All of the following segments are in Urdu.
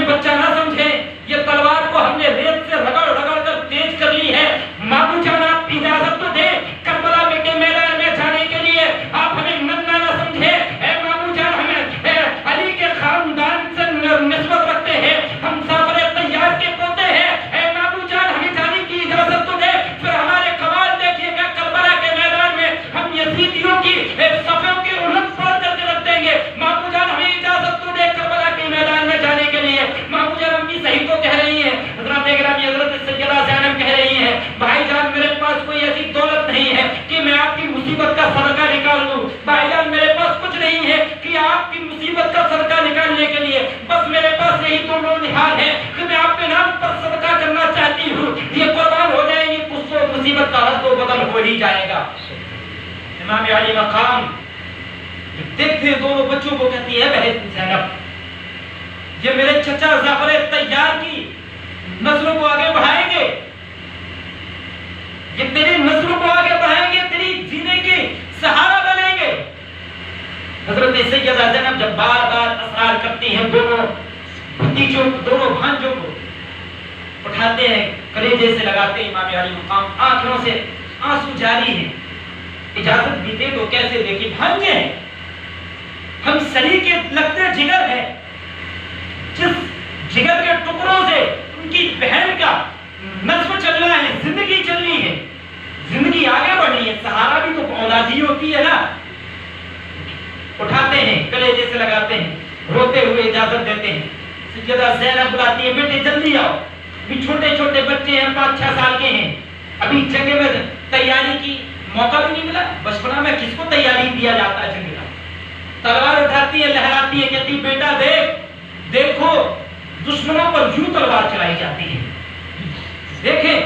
بچہ نہ سمجھے، یہ تلوار کو ہم نے ریت سے رگڑ رگڑ کر تیز کر لی ہے۔ مامو جان آپ اجازت تو دیں کربلا کے میدان میں جانے کے لیے، آپ ہمیں ننگا نہ سمجھے۔ اے مامو جان ہمیں علی کے خاندان سے نسبت رکھتے ہیں، ہم جعفر طیار کے پوتے ہیں۔ اے مامو جان ہمیں جانے کی اجازت تو دے، پھر ہمارے کمال دیکھیے گا کربلا کے میدان میں ہم یزیدیوں کی صفوں کی الٹ پڑھ کر کے رکھ دیں گے۔ مامو جان ہمیں اجازت تو دے کربلا کے میدان میں جانے کے لیے۔ مامو جان امی صحیح تو کہہ رہی ہیں، حضرت گرامی حضرت سیدہ زینب کہہ رہی ہیں بھائی جان میرے پاس کوئی ایسی دولت نہیں ہے کہ میں آپ کی مصیبت کا صدقہ نکال دوں، بھائی جان میرے پاس کچھ نہیں ہے کہ آپ کی مصیبت کا صدقہ نکالنے کے لیے، بس میرے پاس یہی دو نحال ہے کہ میں آپ کے نام پر صدقہ کرنا چاہتی ہوں، یہ قربان ہو جائیں گے کچھ تو مصیبت کا حد و بدل ہو ہی جائے گا۔ امام علی مقام دیکھتے ہیں دونوں بچوں کو، کہتی ہے بہن زینب یہ میرے چچا جعفر طیار کی نسلوں کو آگے بڑھائیں گے، یہ تیری نسلوں کو آگے بڑھائیں گے، تیری جینے کی سہارا بنیں گے۔ حضرت سیدہ زینب جب بار بار اصرار کرتی ہیں، دونوں بھتیجوں دونوں بھانجوں کو اٹھاتے ہیں، کلیجے سے لگاتے ہیں، امام علی مقام آنکھوں سے آنسو جاری ہیں، اجازت بھی دے تو کیسے دے کہ بھانجے ہیں، ہم سلیقے لگتے جگر ہیں، جس جگر کے ٹکڑوں سے ان کی بہن کا نصب چلنا ہے، زندگی چلنی ہے، زندگی آگے بڑھنی ہے، سہارا بھی تو اولادی ہوتی ہے نا۔ اٹھاتے ہیں، کلیجے سے لگاتے ہیں، روتے ہوئے اجازت دیتے ہیں۔ سیدہ زینب بلاتی ہے بیٹے جلدی آؤ، ابھی چھوٹے چھوٹے بچے ہیں، 5-6 سال کے ہیں، ابھی جنگ میں تیاری کی موقع بھی نہیں ملا، بچپنا میں کس کو تیاری دیا جاتا ہے جنگ کا۔ تلوار اٹھاتی ہے، لہراتی ہے، کہتی بیٹا دیکھو دشمنوں پر یوں تلوار چلائی جاتی ہے، دیکھیں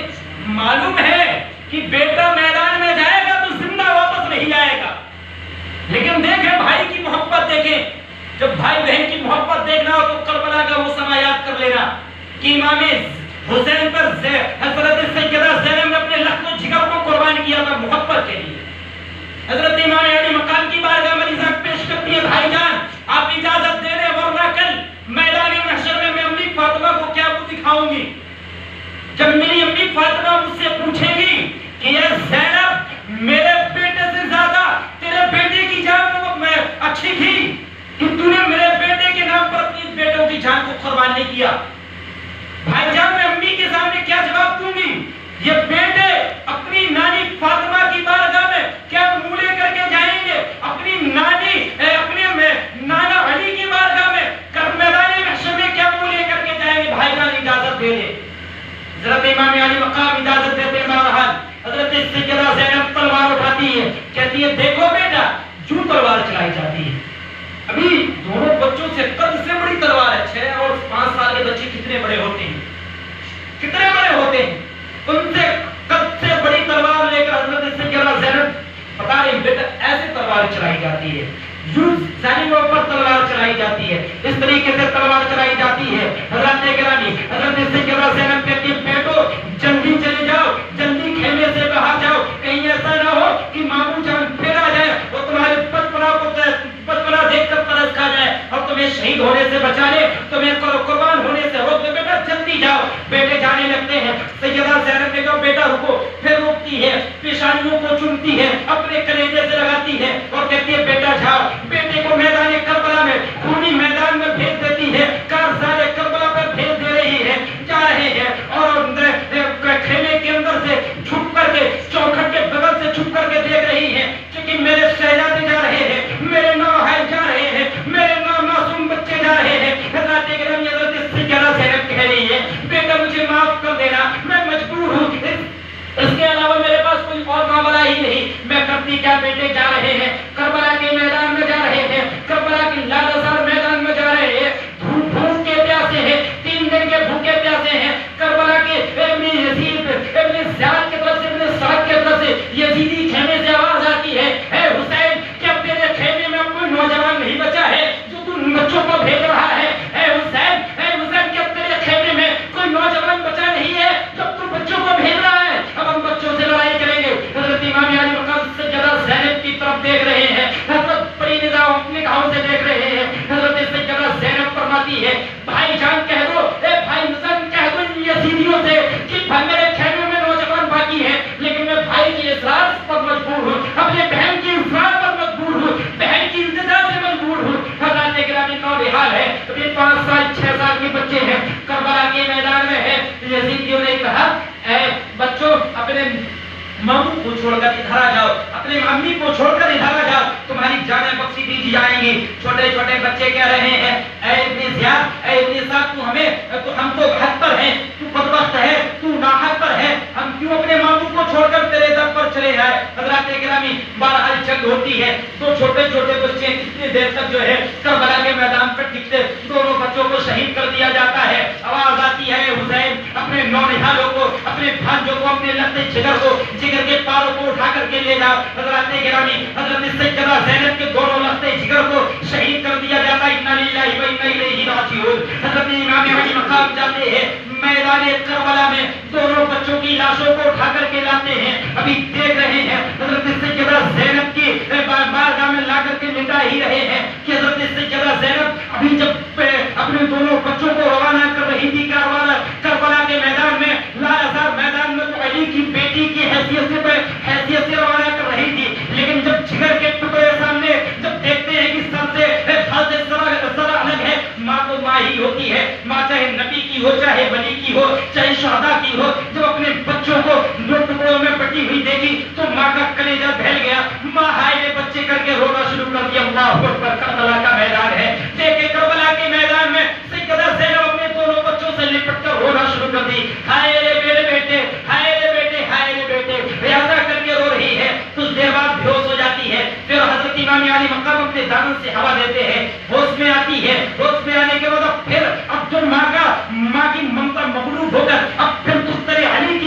معلوم ہے کہ بیٹا میدان میں جائے گا تو زندہ واپس نہیں آئے گا، لیکن دیکھیں بھائی کی محبت، دیکھیں جب بھائی بہن کی محبت دیکھنا ہو تو کربلا کا وہ سما یاد کر لینا کہ امام حسین پر حضرت سیدہ زینب نے اپنے لخت و جگر کو قربان کیا تھا محبت کے لیے۔ حضرت امام علی مقام کی بارگاہ میں نظام پیش کرتی ہے بھائی جان آپ اجازت دے دیں ورنہ کل میدان محشر میں امی فاطمہ کو کیا منہ دکھاؤں گی، جب میری امی فاطمہ مجھ سے پوچھے گی کہ اے زینب میرے بیٹے سے زیادہ تیرے بیٹے کی جان میں اچھی تھی کہ تو نے میرے بیٹے کے نام پر اپنی بیٹوں کی جان کو قربان نہیں کیا، بھائی جان میں امی کے سامنے کیا جواب دوں گی؟ یہ بیٹے اپنی نانی فاطمہ کی بارگاہ میں کیا منہ لے کر کے جائیں گے، اپنی نانی اپنے نانا علی کی بارگاہ میں میدان محشر میں کیا منہ لے کر کے جائیں گے؟ بھائی جان اجازت دے دے۔ حضرت امام علی مقام اجازت دیتے ہیں، بہرحال حضرت سیدہ زینب تلوار اٹھاتی ہے، کہتی ہے دیکھو بیٹا جو تلوار چلائی جاتی ہے، ابھی دونوں بچوں سے قد سے بڑی تلوار ہے، 6 اور 5 سال کے بچے کتنے بڑے ہوتے ہیں، کتنے بڑے ہوتے ہیں، ان سے قد سے بڑی تلوار لے کر حضرت سیدہ زینب بتا رہی بیٹا ایسے تلوار چلائی جاتی ہے، یوں ظالموں پر تلوار چلائی جاتی ہے، اس طریقے سے تلوار چلائی جاتی ہے۔ حضرت گرامی حضرت سیدہ زینب کہتی ہے بیٹو جلدی چلے جاؤ، جلدی خیمے سے باہر جاؤ، کہیں ایسا نہ ہو کہ مامو جان پھر آ جائے اور تمہارے بچپنا دیکھ کر ترس کھا جائے اور تمہیں شہید ہونے سے بچا لے، تمہیں قربان ہونے سے روک دے، بیٹا جلدی جاؤ۔ بیٹے جانے لگتے ہیں، سیدہ زینب نے کہا بیٹا رکو، پھر روکتی ہے، پیشانیوں کو چومتی ہے، اپنے کلیجے سے لگاتی ہے اور کہتی ہے بیٹا جاؤ، بیٹے کو میدان کربلا میں خونی میدان میں بھیج دیتی ہے، کارزار کربلا پر بھیج دے رہی ہے، جا رہے ہیں اور خیمے کے اندر سے چھپ کر کے چوکھٹ کے بغل سے چھپ کر کے دیکھ رہی ہے کہ میرے شہزادے جا رہے ہیں، میرے نوحہ جا رہے ہیں، میرے معصوم بچے جا رہے ہیں۔ حضرت گرامی حضرت سیدہ زینب کہہ رہی ہے بیٹا مجھے معاف کر دینا، میں مجبور ہوں، اس کے علاوہ میرے پاس کوئی اور معاملہ ہی نہیں، میں کرتی کیا، بیٹے جا رہے ہیں کربلا کے میدان میں، جا رہے ہیں کربلا کی لالزار میدان میں، جا رہے ہیں بھوک کے پیاسے ہیں، 3 دن کے بھوکے پیاسے ہیں، کربلا کے ابن یزید ابن زیاد کی طرف سے ابن سعد کی طرف سے یزیدی خیمے سے آواز آتی ہے اے حسین کیا تیرے خیمے میں کوئی نوجوان نہیں بچا ہے جو تو بچوں کو بھیج رہا ہے؟ اے حسین کیا تیرے خیمے میں کوئی نوجوان بچا نہیں ہے جب تو بچوں کو بھیج رہا ہے؟ اب ہم بچوں سے لڑائی کریں گے۔ حضرت امام علی مقام سیدہ زینب کی طرف دیکھ رہے ہیں، حضرت بڑی نگاہوں سے دیکھ رہے ہیں، حضرت سیدہ زینب فرماتی ہے بھائی جان کہہ دو ہے ابھی 5 سال 6 سال کے بچے ہیں، کربلا کے میدان میں ہے، یزیدیوں نے کہا اے بچوں اپنے ماموں کو چھوڑ کر ادھر آ جاؤ، اپنے امی کو چھوڑ کر ادھر آ جاؤ، تمہاری جانیں بخشی دی جائیں گی۔ چھوٹے چھوٹے بچے کہہ رہے ہیں اے ابن زیاد، اے ابن زیاد ہم تو حق پر ہیں، تو بدبخت ہے، تو ناحق پر ہے، ہم کیوں اپنے ماموں کو چھوڑ کر تیرے در پر چلے جائیں؟ حضرات گرامی بہرحال جنگ ہوتی ہے، دو چھوٹے چھوٹے بچے کتنی دیر تک جو ہے کربلا کے میدان پر ٹکتے، دونوں بچوں کو شہید کر دیا جاتا ہے۔ آواز آتی ہے حسین اپنے نونہالوں کو، اپنے بھانجوں کو، اپنے لگتے جگر کو، جگر کے پاروں کو اٹھا کر کے لے جاؤ۔ حضرات گرامی حضرت سیدہ زینب کے دونوں لگتے جگر کو شہید کر دیا جاتا ہے۔ انا للہ و انا الیہ راجعون۔ حضرت امام علی مقام جاتے ہیں میدان کربلا میں، دونوں بچوں کی لاشوں کو اٹھا کر کے لاتے ہیں، ابھی دیکھ رہے ہیں حضرت سیدہ زینب کی بارگاہ میں لا کر کے لٹا ہی رہے ہیں کہ حضرت سیدہ زینب ابھی جب اپنے دونوں بچوں کو روانہ کر رہی تھی کربلا کے میدان میں، لالازار میدان میں تو علی کی بیٹی کی حیثیت سے روانہ کر رہی تھی، لیکن جب جگر کے ٹکڑے سامنے جب دیکھتے ہیں کہ سر سے سر الگ ہے، ماں تو ماں ہی ہوتی ہے، ماں چاہے نبی کی ہو، چاہے ولی کی ہو، چاہے شہداء کی ہو، جب اپنے بچوں کو دو ٹکڑوں میں بٹی ہوئی دیکھی تو ماں کا کلیجہ دہل گیا، ماں ہائے بچے کر کے رونا شروع کر دیا۔ اللہ اکبر، کربلا کا میدان ہے، دیکھے کربلا کے میدان میں سیدہ زینب اپنے دونوں بچوں سے لپٹ کر رونا شروع کر دی، ہائے رے میرے بیٹے، ہائے رے بیٹے، ہائے رے بیٹے، ریاضہ کر کے رو رہی ہے، کچھ دیر بعد بے ہوش ہو جاتی ہے، پھر حضرت امام علی مقام اپنے دامن سے ہوا دیتے ہیں، ہوش میں آتی ہے، ہوش میں آنے کے بعد پھر اب جو ماں کی ممتا مغلوب ہو کر اب پھر دختر علی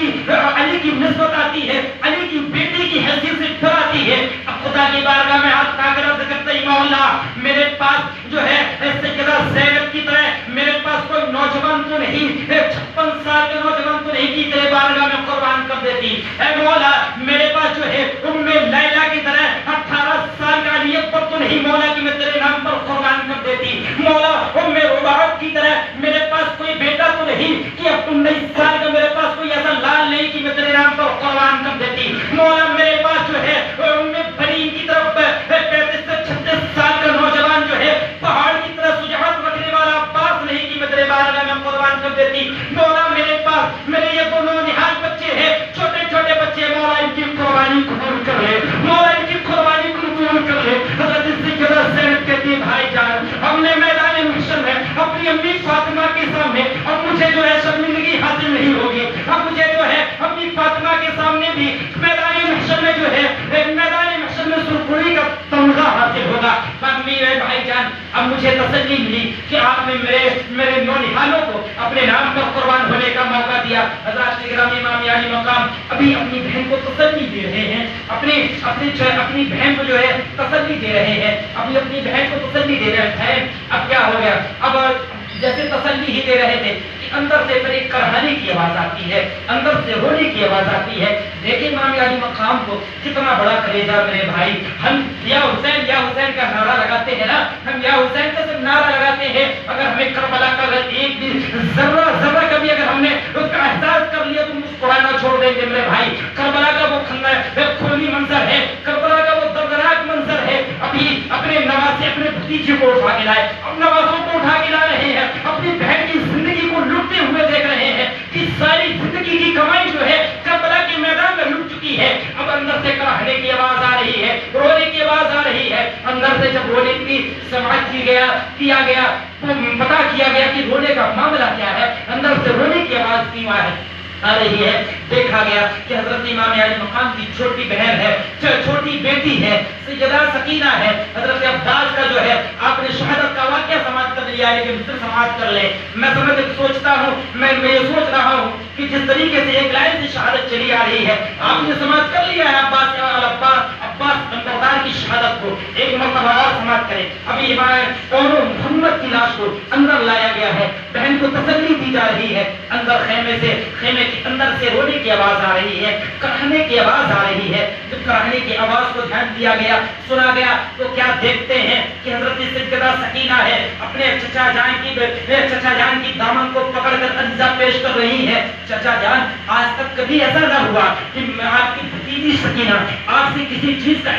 کی نسبت آتی ہے، علی کی بیٹی کی حیثیت سے پھر آتی ہے، اب خدا کی بارگاہ میں ہاتھ اٹھا کر عرض کرتے ہیں مولا میرے پاس جو ہے سیدہ زینب کی طرح میرے پاس کوئی نوجوان تو نہیں، 56 سال کے نوجوان تو نہیں کہ تیرے بارگاہ میں قربان کر دیتی، اے مولا میرے پاس جو ہے ام لیلہ کی طرح 18 سال کا علی اکبر تو نہیں مولا کہ میں تیرے نام پر قربان کر دیتی، مولا ام رباعت کی طرح میرے پاس کوئی بیٹا تو نہیں کہ اب 19 سال کا میرے پاس کوئی ایسا لال نہیں کہ میں تیرے نام پر قربان کر دیتی، مولا میرے پاس جو ہے ام برین کی طرف 35 سے 36 سال کا نوجوان جو ہے پہاڑ کی طرح شجاعت رکھنے والا عباس نہیں کہ میں تیرے بارگاہ میں قربان کر دیتی، مولا میرے پاس میرے یہ دونوں نہال بچے ہیں، چھوٹے چھوٹے بچے، مولا ان کی قربانی قبول کر لے، مولا ان کی قربانی قبول کر لے۔ حضرت سیدہ زینب کہتی بھائی جان ہم نے میدان محشر میں اپنی امی فاطمہ کے سامنے اب مجھے جو ہے شرمندگی حاصل نہیں ہوگی، اب مجھے جو ہے اپنی فاطمہ کے سامنے بھی میدان محشر میں جو ہے میدان محشر میں سرخری کا تمغہ حاصل ہوگا۔ میرے بھائی جان اب مجھے تسلی ملی کہ آپ نے میرے نونہالوں کو اپنے نام پر قربان ہونے کا موقع دیا۔ حضرات گرامی امام علی مقام ابھی اپنی بہن کو تسلی دے رہے ہیں، اپنی بہن کو جو ہے تسلی دے رہے ہیں، اپنی بہن کو تسلی دے رہے ہیں۔ اب کیا ہو گیا؟ اب جیسے تسلی ہی دے رہے تھے کہ اندر سے پھر ایک کرہانے کی آواز آتی ہے، اندر سے رونے کی آواز آتی ہے۔ دیکھیں امام علی مقام کو کتنا بڑا کلیجہ میرے بھائی، ہم یا حسین کا نعرہ لگاتے ہیں نا، ہم یا حسین کا صرف نعرہ لگاتے ہیں، اگر ہمیں کربلا کا ایک بھی ذرہ کبھی اگر ہم نے اس کا احساس کر لیا تو مسکرانا چھوڑ دیں گے میرے بھائی۔ کربلا کا وہ خونی منظر ہے، کربلا کا وہ دردناک منظر ہے، ابھی اپنے نواسے اپنے بھتیجے کو اٹھا کے لائے، اب نوازوں کو اٹھا کے لا رہے ہیں، اپنی بہن کی زندگی کو لوٹتے ہوئے دیکھ رہے ہیں کہ ساری زندگی کی کمائی جو ہے کربلا کے میدان میں لٹ چکی ہے۔ اب اندر سے کراہنے کی آواز آ رہی ہے، رونے کی آواز آ رہی ہے، اندر سے جب رونے کی سماعت کیا گیا تو پتا کیا گیا کہ رونے کا معاملہ کیا ہے، اندر سے رونے کی آواز کیوں آ رہی ہے۔ دیکھا گیا کہ حضرت امام علی مقام کی چھوٹی بہن ہے، چھوٹی بیٹی ہے، سیدہ سکینہ ہے، حضرت عباس کا جو ہے آپ نے شہادت کا واقعہ سماعت کر لیا ہے، لیکن پھر سماعت کر لیں۔ میں سوچتا ہوں، میں یہ سوچ رہا ہوں کہ جس طریقے سے ایک لائن سے شہادت چلی آ رہی ہے، آپ نے سماعت کر لیا ہے عباس نمبردار کی شہادت کو، ایک مرتبہ اور سماعت کریں۔ ابھی محمد کی لاش کو اندر لایا گیا ہے، بہن کو تسلی دی جا رہی ہے، اندر خیمے کے اندر سے رونے کی آواز آ رہی ہے، کراہنے کی آواز آ رہی ہے۔ جب کراہنے کی آواز کو دھیان دیا گیا، سنا گیا تو کیا دیکھتے ہیں کہ حضرت سیدہ سکینہ ہے اپنے چچا جان کی دامن کو پکڑ کر عرضہ پیش کر رہی ہے، چچا جان آج تک کبھی ایسا نہ ہوا کہ آپ کی بھتیجی سکینہ آپ سے کسی چیز کا